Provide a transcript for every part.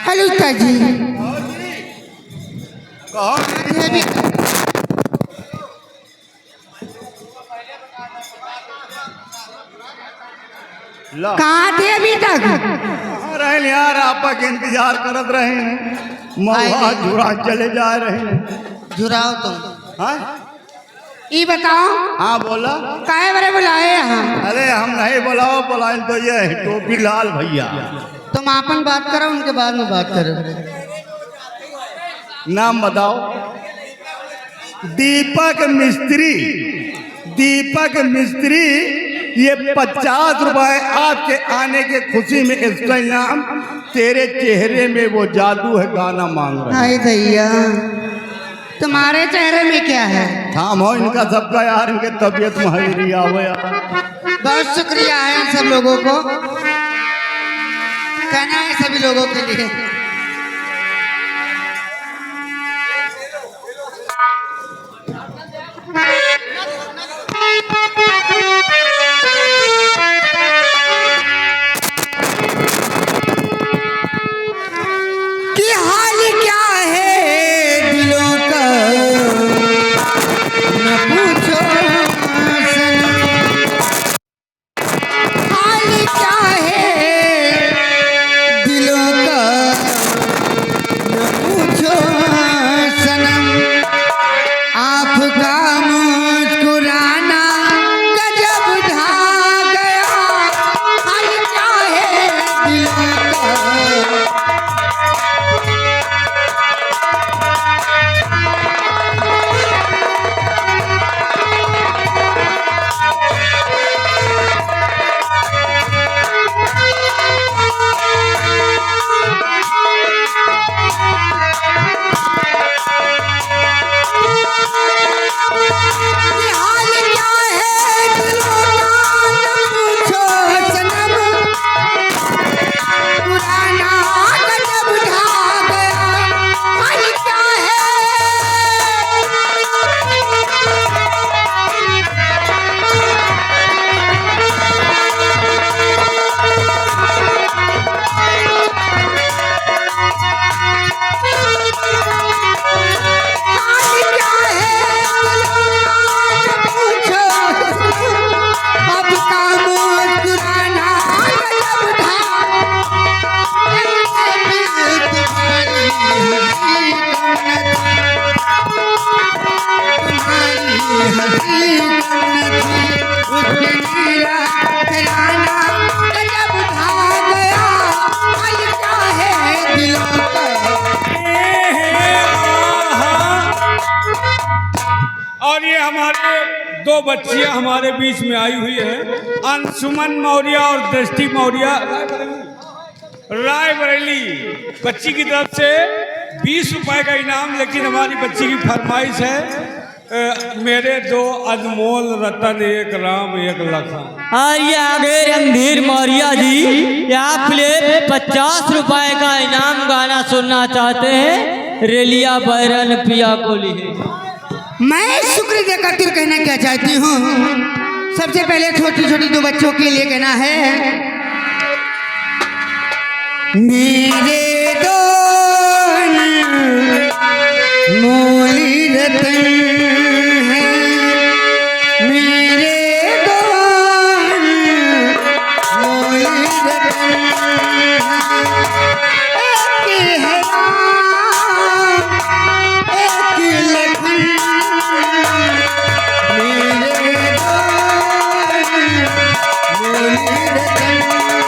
Hello जी कहाँ थे अभी तक? रहे यार, आपका इंतजार करत रहे हैं। महुआ जुड़ा चले जा रहे हैं। जुड़ाओ तुम। हाँ ये बताओ। हाँ बोला। काहे बड़े बुलाए हम? अरे हम नहीं बुलाओ, बुलाए तो ये टोपी लाल भैया। तुम आपन बात करो, उनके बाद में बात करो। नाम बताओ। दीपक मिस्त्री। दीपक मिस्त्री, ये 50 रुपए आपके आने के खुशी में इसका इनाम। तेरे चेहरे में वो जादू है, गाना मांग रहा है। हाय भैया, तुम्हारे चेहरे में क्या है? थाम हो इनका सबका यार, इनके तबीयत महरी आओ यार। बहुत शुक्रिया है सब लोगों को, कहना है सभी लोगों के लिए। कि हाल क्या है दिलों का न पूछो सनम। हाल क्या है दिलों का न पूछो सनम। आपका मुस्कुराना गजब ढा गया। हाल क्या है दिलों का। और ये हमारे दो बच्चियां हमारे बीच में आई हुई है, अंशुमन मौर्य और दृष्टि मौर्य, रायबरेली। बच्ची की तरफ से 20 रुपए का इनाम, लेकिन हमारी बच्ची की फरमाइश है मेरे दो अनमोल रतन, एक राम एक लखन। आइए आगे रणधीर मौर्य जी, आप प्ले 50 रुपए का इनाम गाना सुनना चाहते हैं। रेलिया बैरन पिया कोली है। मैं शुक्र देकर फिर कहना क्या चाहती हूँ। सबसे पहले छोटी छोटी दो बच्चों के लिए कहना है। मेरे दो मोली रतन हैं, मेरे दो मोली रतन हैं। एक है राम, एक लखन। मेरे दो मोली रतन हैं।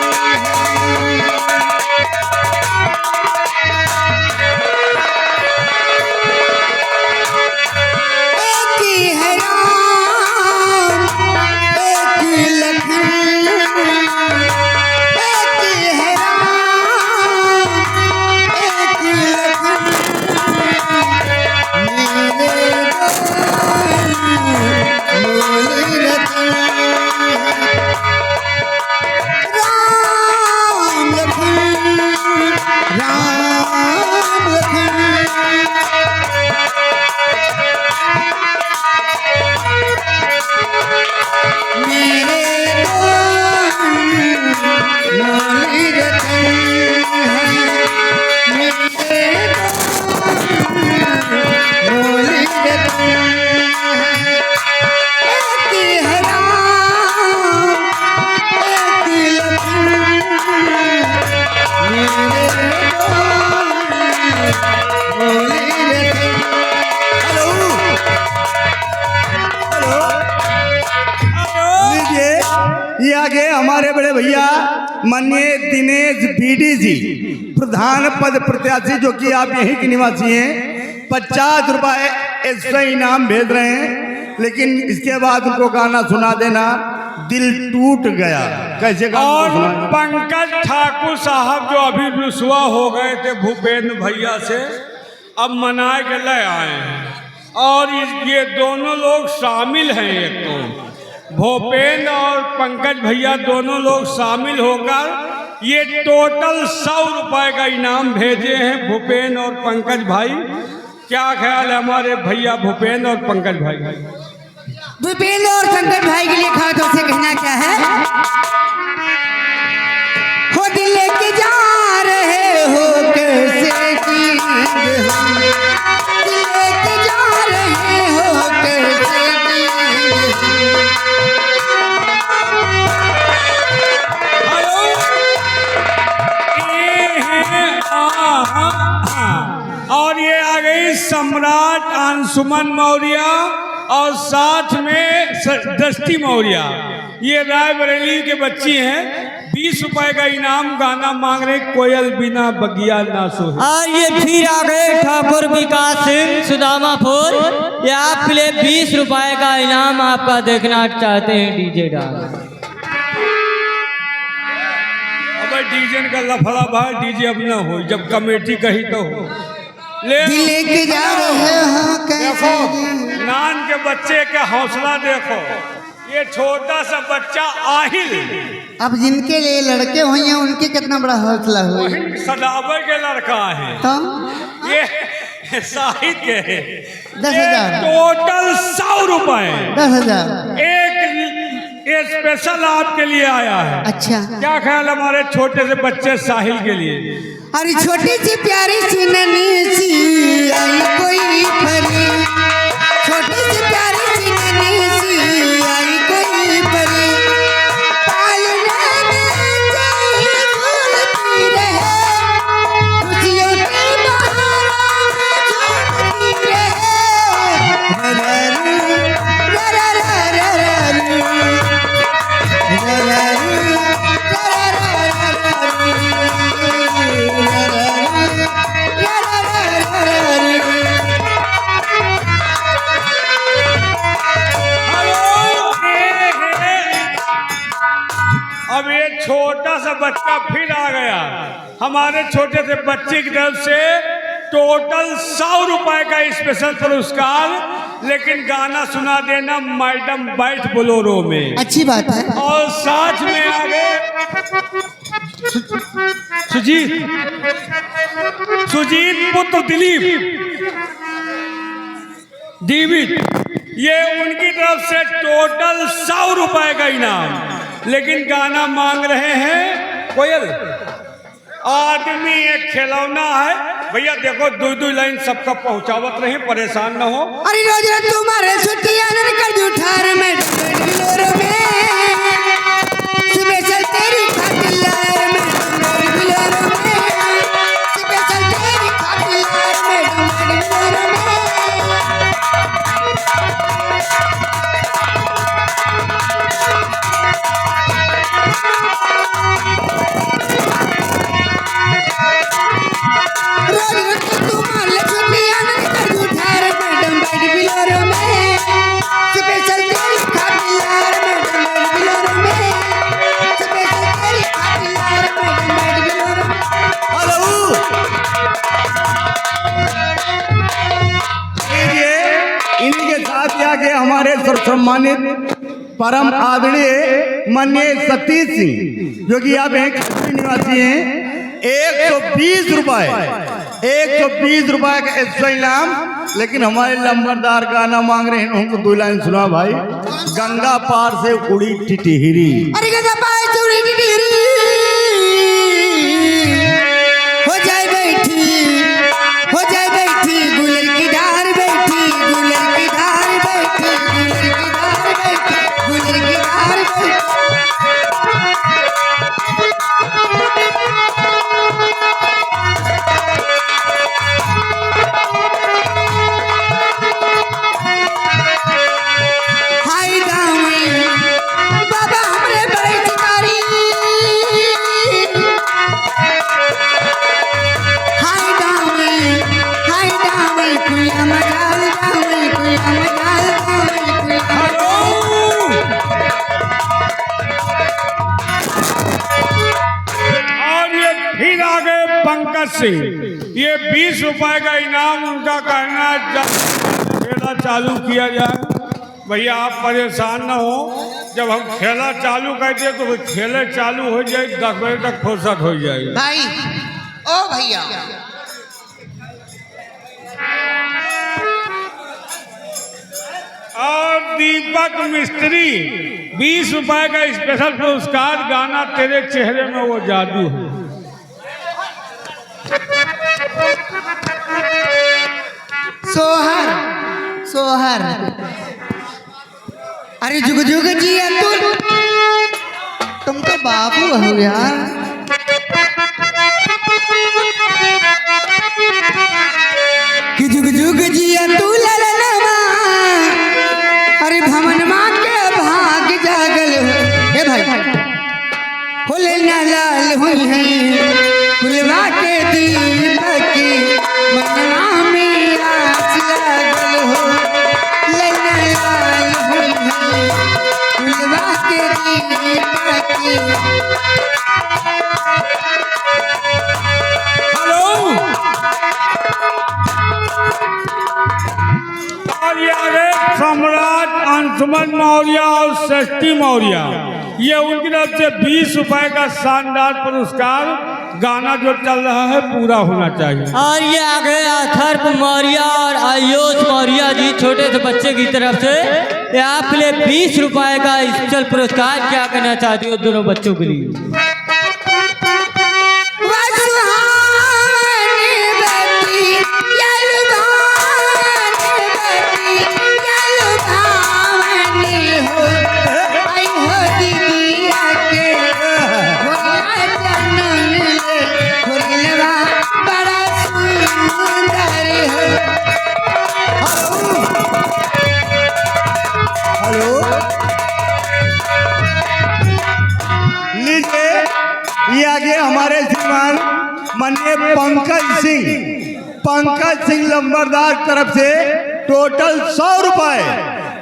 ये आगे हमारे बड़े भैया माननीय दिनेश बीडी जी, प्रधान पद प्रत्याशी, जो कि आप यहीं के निवासी हैं, 50 रुपए एक्स्ट्रा इनाम भेज रहे हैं। लेकिन इसके बाद उनको गाना सुना देना, दिल टूट गया। कैसे गाना और सुना? पंकज ठाकुर साहब जो अभी रुसवा हो गए थे भूपेंद्र भैया से, अब मनाए के ले आए हैं। और ये दोनों लोग शामिल हैं, एक तो भूपेंद्र और पंकज भैया दोनों लोग शामिल होकर ये टोटल 100 रुपए का इनाम भेजे हैं भूपेंद्र और पंकज भाई। क्या ख्याल है हमारे भैया भूपेंद्र और पंकज भाई? भूपेंद्र और पंकज भाई के लिए खासतौर से कहना क्या है, हो दिल लेके जा रहे हो कैसे जिएंगे हम, दिल लेके जा रहे हो कैसे जिएंगे हम। और ये आ गई सम्राट अंशुमन मौर्य और साथ में दृष्टि मौर्य, ये रायबरेली के बच्ची हैं। 20 रुपए का इनाम गाना मांग रहे कोयल बिना बगिया ना सोहे। और ये फिर आ गए ठाकुर विकास सिंह सुदामापुर, ये आपके लिए 20 रुपए का इनाम आपका देखना चाहते हैं डीजे डाल। अब डीजे का लफड़ा भाई, डीजे अब ना हो, जब कमेटी कही तो हो। ले दिल लेके जा रहे हो कैसे देखो जिएंगे। नान के बच्चे का हौसला देखो, ये छोटा सा बच्चा आहिल, अब जिनके लिए लड़के हुए हैं उनके कितना बड़ा हौसला हुआ सदावर के लड़का है, तो ये साहिद के है। 10,000 टोटल 100 रुपए 10,000। एक स्पेशल आपके लिए आया है। अच्छा, क्या ख्याल हमारे छोटे से बच्चे साहिल के लिए? अरे छोटी सी प्यारी सी नन्ही सी आई कोई परी, छोटी सी प्यारी सी नन्ही सी आई कोई परी, पालने में चाहे झूलती रहे, खुशियों की बहारों में झूमती रहे। रररू, ररररररू, रररू, अब ये छोटा सा बच्चा फिर आ गया हमारे छोटे से बच्चे की तरफ से टोटल 100 रुपए का स्पेशल पुरस्कार। लेकिन गाना सुना देना मैडम बैठ बोलोरो में। अच्छी बात है। और साथ में आ गए सुजीत पुत्र दिलीप डेविड, ये उनकी तरफ से टोटल 100 रुपए का इनाम। लेकिन गाना मांग रहे हैं कोयल, आदमी एक खिलौना है। भैया देखो 2-2 लाइन सबका पहुंचावत रहे, परेशान न हो। अरे रोज रोज तुम्हारे छुट्टियां न कर दूं ठार में बिलोरो में, स्पेशल तेरी खातिर यार मैं बिलोरो में, स्पेशल तेरी खातिर यार मैं बिलोरो में। रोज रोज तुम्हारे छुट्टियां न कर दूं ठार मैडम बैठ बिलोरो में, स्पेशल तेरी खातिर यार मैडम बैठ बिलोरो में, स्पेशल तेरी खातिर यार मैडम बैठ बिलोरो में। हेलो, इन्हीं के साथ आगे हमारे सर्वसम्मानित परम आदरणीय माननीय सतीश सिंह, जो कि आप एक निवासी हैं, 120 रुपए 120 रुपए का एक्स्ट्रा इनाम। लेकिन हमारे लंबरदार गाना मांग रहे हैं, उनको 2 लाइन सुना भाई। गंगा पार से उड़ी टिटहिरी, अरे गंगा पार से उड़ी टिटहिरी, हो जाए बैठी गुलर की डार बैठी, गुलर की डार बैठी, गुलर की डार बैठी, गुलर की डार बैठी। हाय गाँव में बाबा हमरे बड़े सिंह, ये 20 रुपए का इनाम उनका कहना खेला चालू किया जाए। भैया आप परेशान ना हो, जब हम खेला चालू करते तो खेले चालू हो जाए, 10 बजे तक फुर्सत हो जाएगी। भाई ओ भैया, और दीपक मिस्त्री 20 रुपए का स्पेशल पुरस्कार, गाना तेरे चेहरे में वो जादू है। सोहर सोहर, अरे जुग जुग जी अतुल, तुम तो बाबू हो यार। कि जुग जुग जी अतुल ललनवा, अरे भवन माँ के भाग जागल हो। ए भाई होले ना लाल हुई है कुलवा के दीपक, मनवा में आस लागल हो। लैला लाल हुई है कुलवा के दीपक। हेलो, और ये आगे सम्राट अंशुमन मौर्य और षष्ठी मौर्य, ये उनकी तरफ से 20 रुपए का शानदार पुरस्कार, गाना जो चल रहा है पूरा होना चाहिए। और ये आगे अथर्व मौर्य और आयुष मौर्य जी, छोटे से बच्चे की तरफ से ये आप लिए 20 रुपए का स्पेशल पुरस्कार क्या करना चाहती हो दोनों बच्चों के लिए। ये आगे हमारे श्रीमान माननीय पंकज सिंह लंबरदार तरफ से टोटल 100 रुपए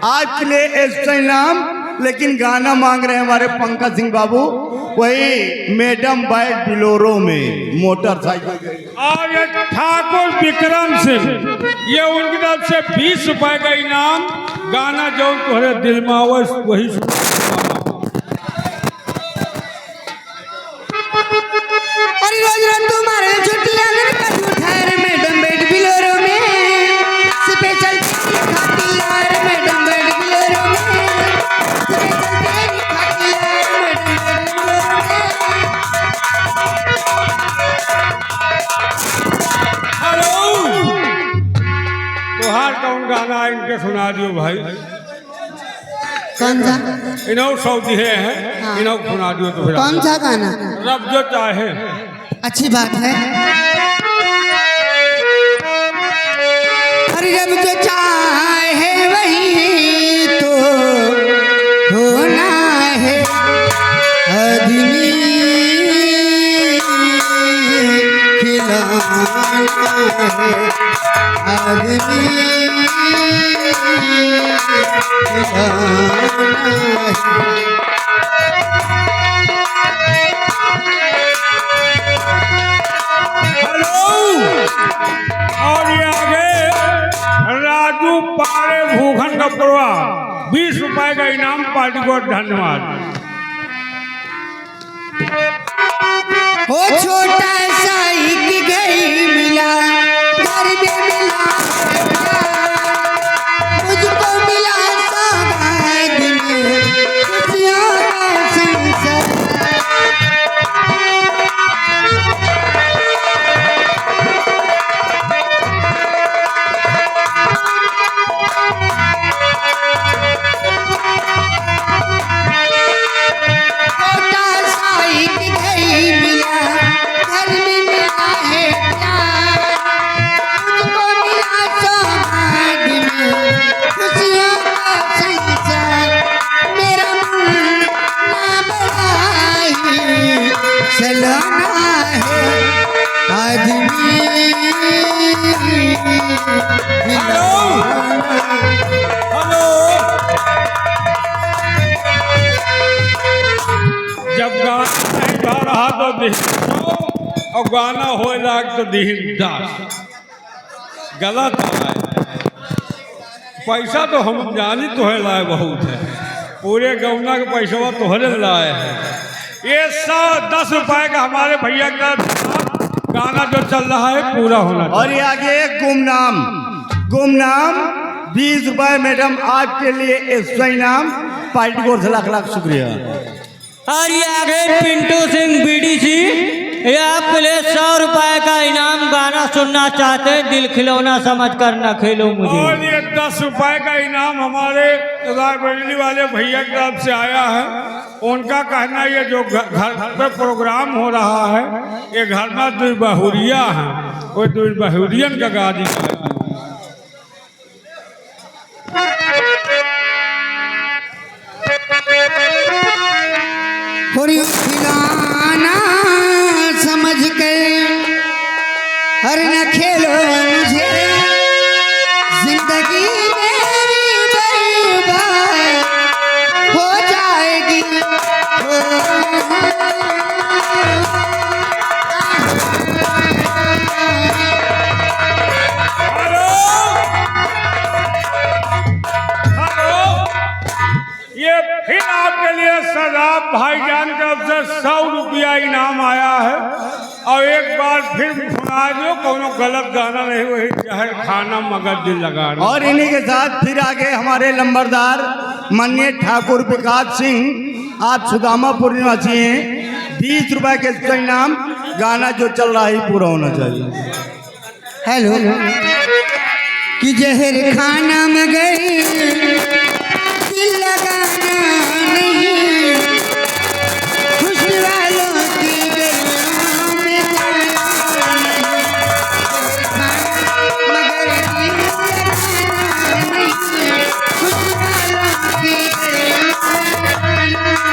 आज के लिए एक्स्ट्रा इनाम। लेकिन गाना मांग रहे हैं हमारे पंकज सिंह बाबू, वही मैडम बाइक बिलोरो में मोटरसाइकिल। और ये ठाकुर विक्रम सिंह, ये उनकी तरफ से 20 रुपए का इनाम, गाना जो तुम्हारे दिल में आवे वही सुना। अरे रोज रोज तुम्हारे छुट्टियां ठहर मैडम बेड बिलोरो में, स्पेशल खातियार मैडम बेड बिलोरो में, स्पेशल तेरी खातियार मैडम बेड बिलोरो में। हेलो, तुहार कौन गाना है इनके सुना दियो भाई। कौन सा? इन्हों सऊदी है, इन्हों सुना दियो तो फिर। कौन सा गाना? रब जो चाहे। अच्छी बात है। अरे जब जो चाहे वही तो होना है, आदमी खिलाना है, आदमी खिलाना है। और ये आगे राजू पारे भूखंड कपड़वा, 20 रुपए का इनाम, पार्टी को धन्यवाद। वो छोटा सा एक गई मिला, घर में मिला मुझको मिला सौगात में खुशियों का संसार। और गाना हो लाग तो दीन दास गलत है। पैसा तो हम जानी तोहे लाए बहुत है, पूरे गौना के पैसा तोहरे लाए हैं। ये 110 रुपए का हमारे भैया का गाना जो चल रहा है पूरा होना चाहिए। और ये आगे गुमनाम 20 रुपए मैडम, आपके लिए एक्स्ट्रा इनाम, पार्टी को लाख लाख शुक्रिया। और ये आगे पिंटू सिंह बीडीसी, ये आपके लिए 100 रुपए का इनाम। गाना सुनना चाहते हैं, दिल खिलौना समझ कर न खेलो मुझे। और ये 10 रुपए का इनाम हमारे रायबरेली वाले भैया की तरफ से आया है। उनका कहना ये जो घर पे प्रोग्राम हो रहा है, ये घर में 2 बहुरिया हैं, वो 2 बहुरियन का गाड़ी थोड़ी खिलाना समझ कर हर न खेलो मुझे, जिंदगी मेरी बर्बाद हो जाएगी। ये फिर आपके लिए सदाब भाईजान की तरफ से 100 रुपया इनाम आया है। और एक बार फिर सुना दो, कोनो गलत गाना नहीं, वही चाहे खाना मगर दिल लगाना। और इन्हीं के साथ फिर आगे हमारे लंबरदार माननीय ठाकुर विकास सिंह, आप सुदामापुर निवासी हैं। 20 रुपए के इसका इनाम, गाना जो चल रहा है पूरा होना चाहिए। हेलो कि जहर खाना मगर